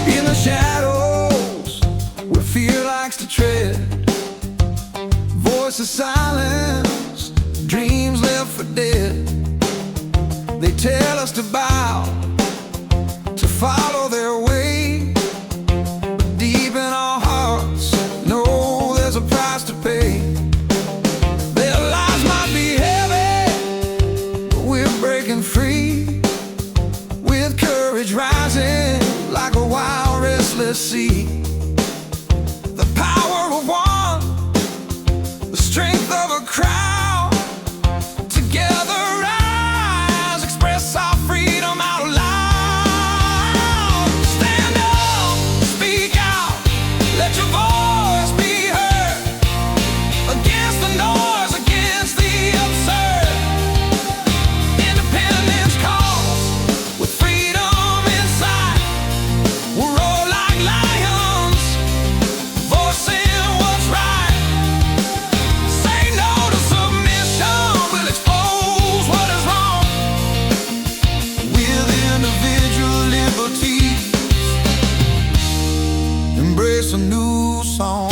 In the shadows where fear likes to tread, voices silence, dreams left for dead. They tell us to bow, to follow their way, but deep in our hearts, know there's a price to pay. Their lives might be heavy, but we're breaking free, with courage rising like a wild, restless sea. The power of one, the strength of a crowd, together rise, express our freedom out loud. Stand up, speak out, let your voice be heard, against the noise, against the absurd. Independence calls, with freedom inside. We'll roar like lions, voicing what's right. Say no to submission, we'll expose what is wrong. With individual liberty, embrace a new song.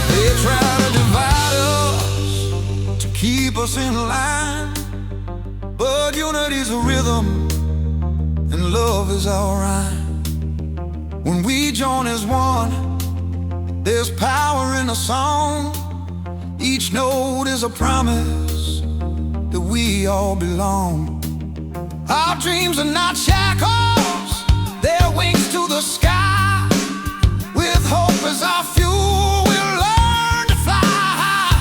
They try to divide us, to keep us in line, but unity's a rhythm, and love is our rhyme. When we join as one, there's power in a song. Each note is a promise that we all belong. Our dreams are not shackles, they're wings to the sky. With hope as our fuel, we'll learn to fly high.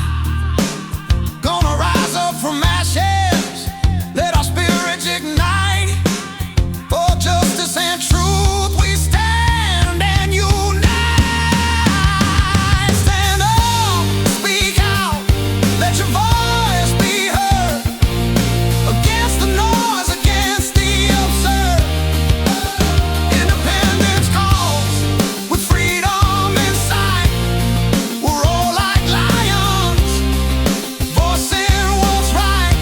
Gonna rise up from ashes, let our spirits ignite. For justice and truth we stand and unite. Stand up, speak out, let your voice be heard, against the noise, against the absurd. Independence calls, with freedom in sight. We'll roar like lions, voicing what's right.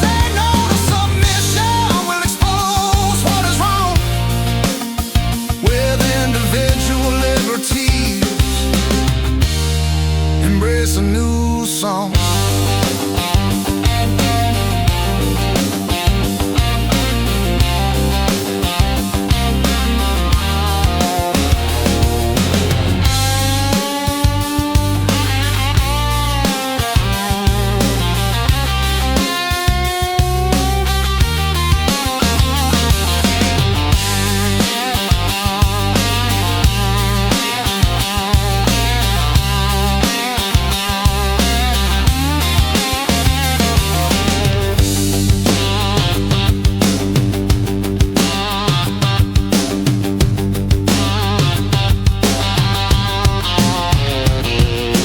Say no to submission, we'll expose what is wrong. With individual liberties, embrace a new song.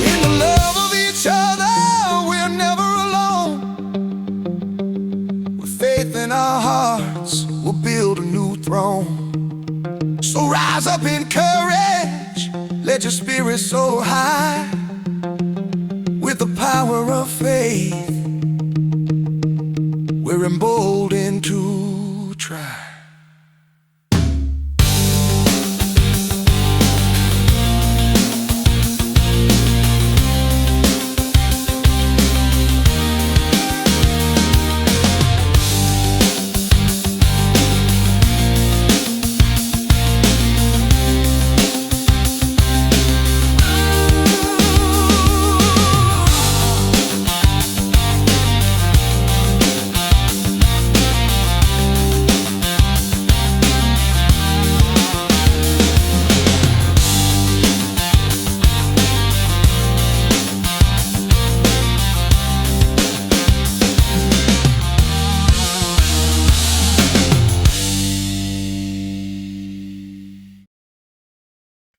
In the love of each other, we're never alone. With faith in our hearts, we'll build a new throne. So rise up in courage, let your spirit soar high. With the power of faith, we're emboldened to try.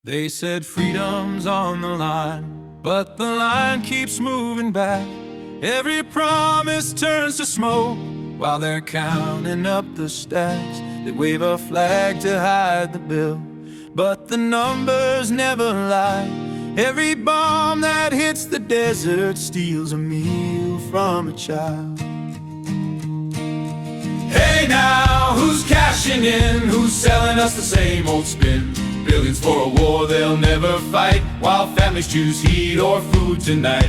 They said freedom's on the line, but the line keeps moving back. Every promise turns to smoke while they're counting up the stacks. They wave a flag to hide the bill, but the numbers never lie. Every bomb that hits the desert steals a meal from a child. Hey now, who's cashing in? Who's selling us the same old spin? Billions for a war they'll never fight, while families choose heat or food tonight.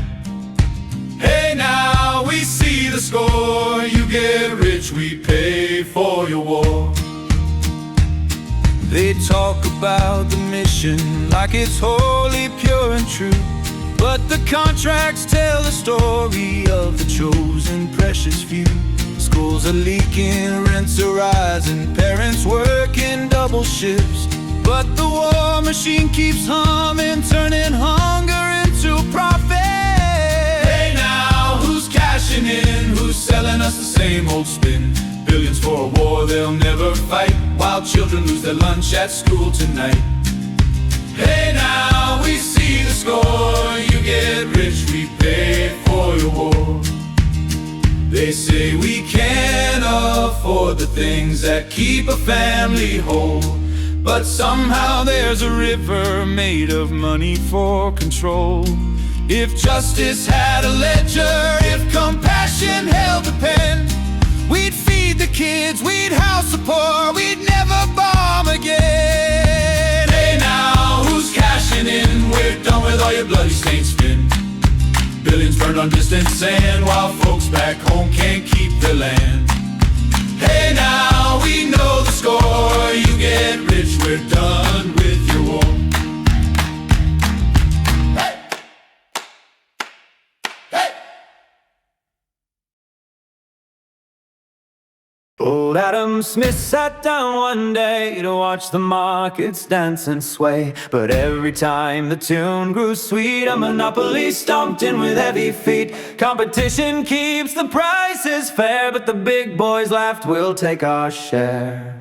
Hey now, we see the score. You get rich, we pay for your war. They talk about the mission like it's wholly pure and true, but the contracts tell the story of the chosen precious few. Schools are leaking, rents are rising, parents working double shifts, but the war machine keeps humming, turning hunger into profit. Hey now, who's cashing in? Who's selling us the same old spin? Billions for a war they'll never fight, while children lose their lunch at school tonight. Hey now, we see the score. You get rich, we pay for your war. They say we can't afford the things that keep a family whole, but somehow there's a river made of money for control. If justice had a ledger, if compassion held a pen, we'd feed the kids, we'd house the poor, we'd never bomb again. Hey now, who's cashing in? We're done with all your bloody stained spin. Billions burned on distant sand, while folks back home can't keep their land. Hey now, we know the score. You get rich, we're done with your war. Hey! Hey! Old Adam Smith sat down one day to watch the markets dance and sway, but every time the tune grew sweet, a monopoly stomped in with heavy feet. Competition keeps the prices fair, but the big boys laughed, we'll take our share.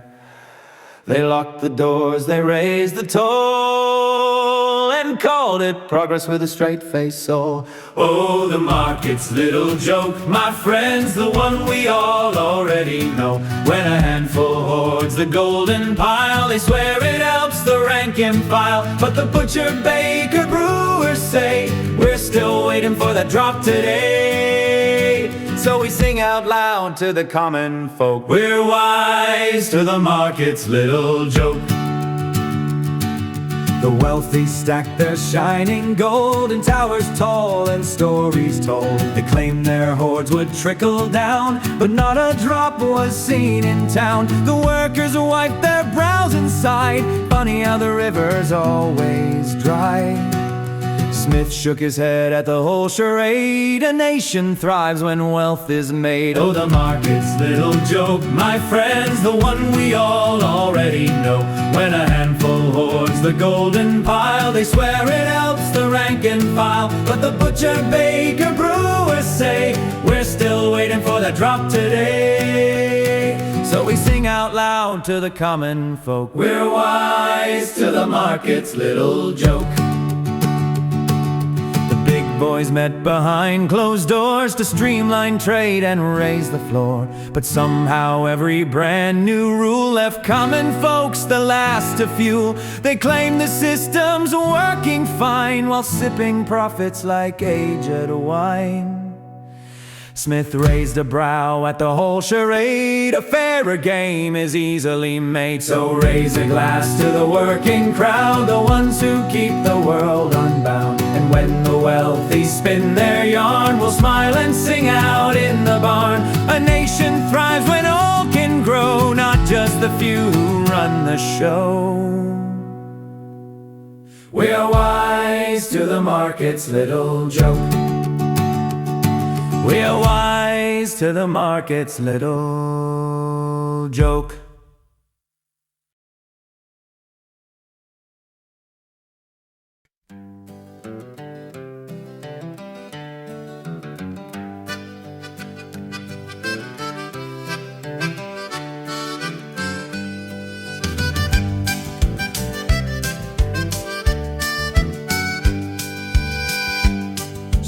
They locked the doors, they raised the toll, and called it progress with a straight-faced soul. Oh, the market's little joke, my friends, the one we all already know. When a handful hoards the golden pile, they swear it helps the rank and file. But the butcher, baker, brewers say, we're still waiting for that drop today. So we sing out loud to the common folk, we're wise to the market's little joke. The wealthy stack their shining gold in towers tall and stories told. They claimed their hoards would trickle down, but not a drop was seen in town. The workers wiped their brows and sighed, funny how the river's always dry. Smith shook his head at the whole charade. A nation thrives when wealth is made. Oh, the market's little joke, my friends, the one we all already know. When a handful hoards the golden pile, they swear it helps the rank and file. But the butcher, baker, brewers say, we're still waiting for that drop today. So we sing out loud to the common folk, we're wise to the market's little joke. Boys met behind closed doors to streamline trade and raise the floor. But somehow every brand new rule left common folks the last to fuel. They claim the system's working fine while sipping profits like aged wine. Smith raised a brow at the whole charade. A fairer game is easily made. So raise a glass to the working crowd, the ones who keep the world unbound. And when the wealthy spin their yarn, we'll smile and sing out in the barn. A nation thrives when all can grow, not just the few who run the show. We're wise to the market's little joke. We're wise to the market's little joke.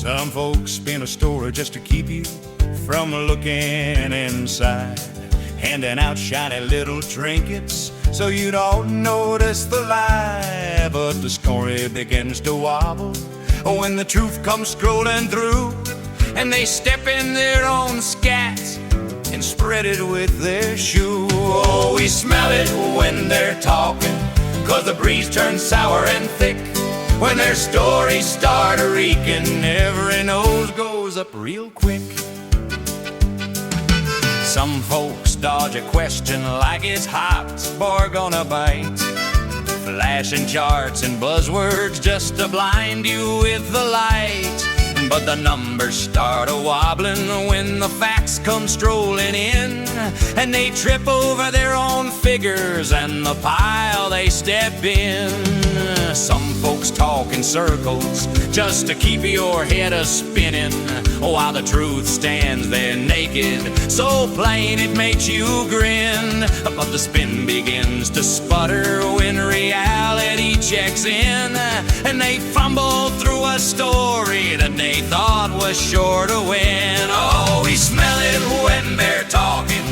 Some folks spin a story just to keep you from looking inside, handing out shiny little trinkets so you don't notice the lie. But the story begins to wobble when the truth comes scrolling through, and they step in their own scat and spread it with their shoe. Oh, we smell it when they're talking, 'cause the breeze turns sour and thick. When their stories start reeking, every nose goes up real quick. Some folks dodge a question like it's hot or gonna bite, flashing charts and buzzwords just to blind you with the light. But the numbers start a-wobbling when the facts come strolling in, and they trip over their own figures and the pile they step in. Some folks talk in circles just to keep your head a-spinning, while the truth stands there naked, so plain it makes you grin. But the spin begins to sputter when reality checks in, and they fumble through a story that they thought was sure to win. Oh, we smell it when they're talking,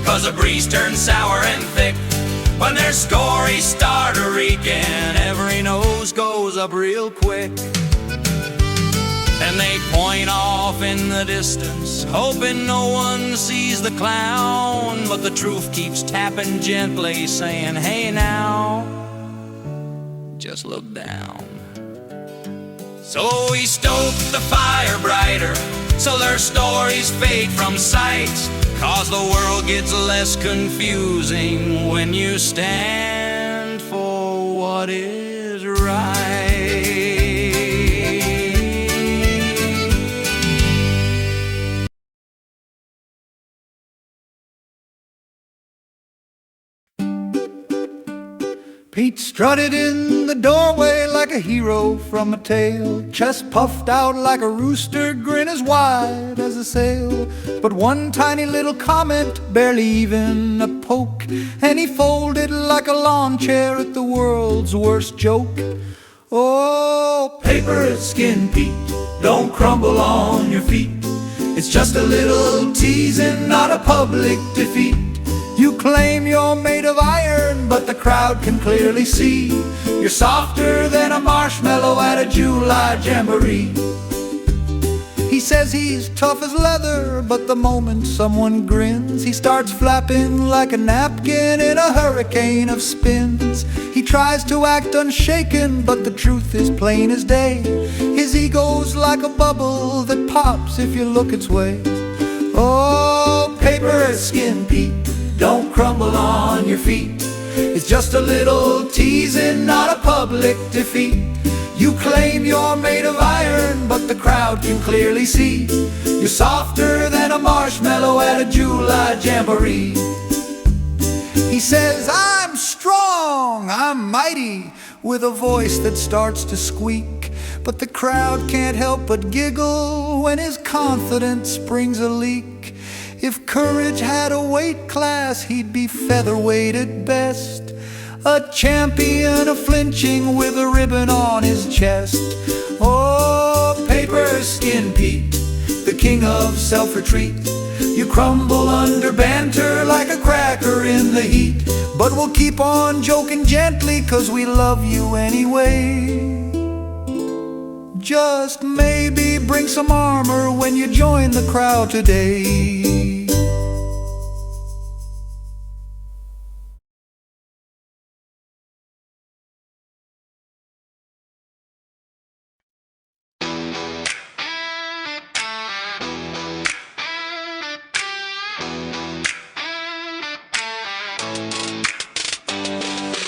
'cause the breeze turns sour and thick. When their stories start reeking, every nose goes up real quick. And they point off in the distance, hoping no one sees the clown. But the truth keeps tapping gently, saying, hey now, just look down. So we stoke the fire brighter, so their stories fade from sight, 'cause the world gets less confusing when you stand for what is right. Pete strutted in the doorway like a hero from a tale, chest puffed out like a rooster, grin as wide as a sail. But one tiny little comment, barely even a poke, and he folded like a lawn chair at the world's worst joke. Oh, paper is skin, Pete, don't crumble on your feet. It's just a little teasing, not a public defeat. You claim you're made of iron, but the crowd can clearly see you're softer than a marshmallow at a July jamboree. He says he's tough as leather, but the moment someone grins, he starts flapping like a napkin in a hurricane of spins. He tries to act unshaken, but the truth is plain as day. His ego's like a bubble that pops if you look its way. Oh, paper is skin, Pete, don't crumble on your feet. It's just a little teasing, not a public defeat. You claim you're made of iron, but the crowd can clearly see you're softer than a marshmallow at a July jamboree. He says, I'm strong, I'm mighty, with a voice that starts to squeak. But the crowd can't help but giggle when his confidence springs a leak. If courage had a weight class, he'd be featherweight at best, a champion of flinching with a ribbon on his chest. Oh, paper skin Pete, the king of self-retreat. You crumble under banter like a cracker in the heat. But we'll keep on joking gently, 'cause we love you anyway. Just maybe bring some armor when you join the crowd today.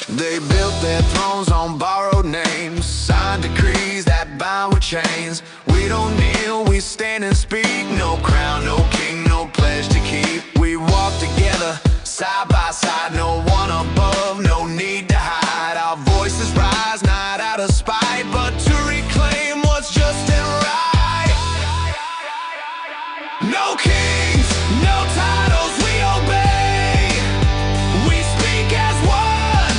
They built their thrones on borrowed names, signed decrees that bind with chains. We don't kneel, we stand and speak. No crown, no king, no pledge to keep. We walk together, side by side. No one above, no need to hide. Our voices rise, not out of spite, but to reclaim what's just and right. No kings, no titles, we obey. We speak as one,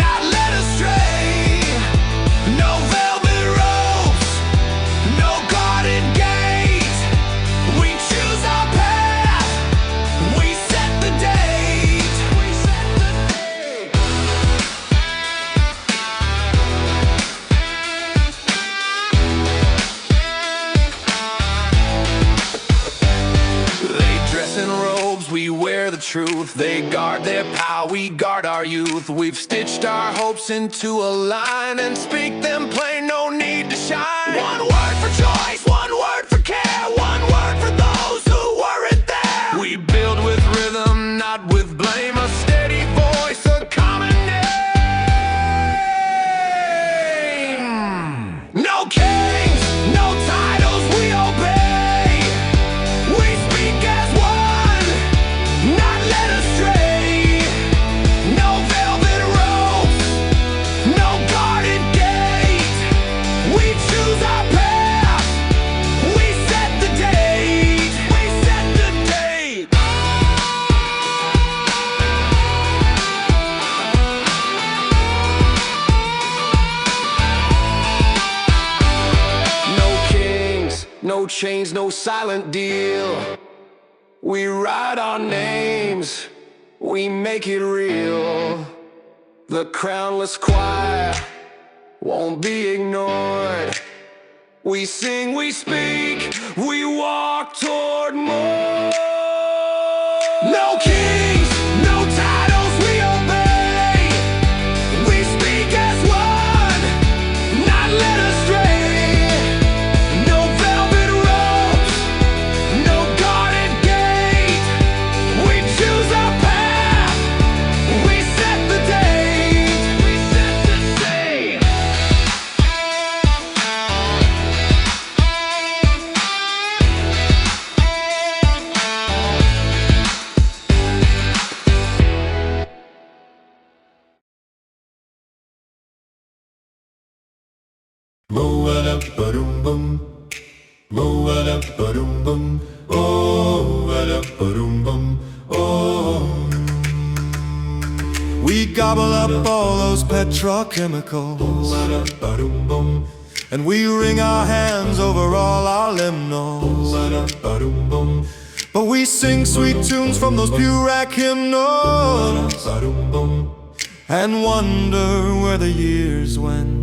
not led astray. No velvet ropes, no guard They guard their power, we guard our youth. We've stitched our hopes into a line and speak them plain, no need to shine. One word for choice, one word for care, one word for those who weren't there. We build with rhythm, not with blame, a steady voice, a common name. No kings, no titles we obey. We speak as one, not led astray. No velvet ropes, no guarded gate. We choose our path, we set the date. We set the date. No kings, no chains, no silent deal. We write our names, we make it real. The crownless choir won't be ignored. We sing, we speak, we walk toward more. No kings, no titles we obey. We speak as one, not led astray. No velvet ropes, no guarded gate. We choose our path, we set the date. We set the date. Mo-a-da-ba-dum-bum, mo-a-da-ba-dum-bum, oh-a-da-ba-dum-bum, oh. We gobble up all those petrochemicals, oh-a-da-ba-dum-bum, and we wring our hands over all our limnals, oh-a-da-ba-dum-bum. But we sing sweet tunes from those Purac hymnals, oh-a-da-ba-dum-bum, and wonder where the years went.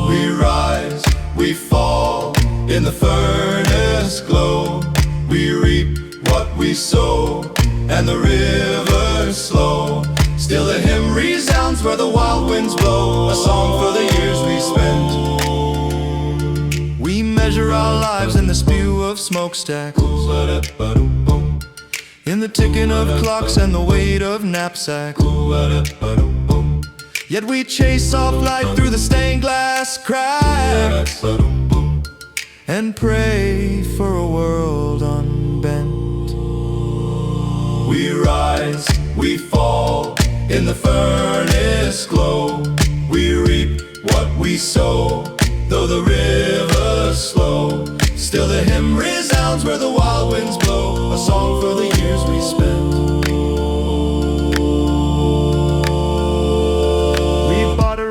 We rise, we fall in the furnace glow. We reap what we sow, and the river's slow. Still the hymn resounds where the wild winds blow, a song for the years we spent. We measure our lives in the spew of smokestacks, in the ticking of clocks and the weight of knapsacks. Yet we chase off light through the stained glass cracks and pray for a world unbent. We rise, we fall in the furnace glow. We reap what we sow, though the river's slow. Still the hymn resounds where the wild winds blow, a song for the years we spent.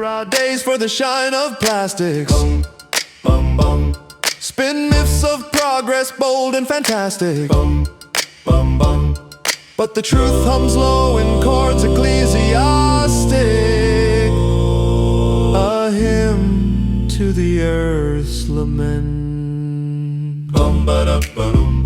Our days for the shine of plastics, bum, bum, bum. Spin myths of progress, bold and fantastic, bum, bum, bum. But the truth hums low in chords ecclesiastic, a hymn to the earth's lament. Bum, ba, da, ba, dum,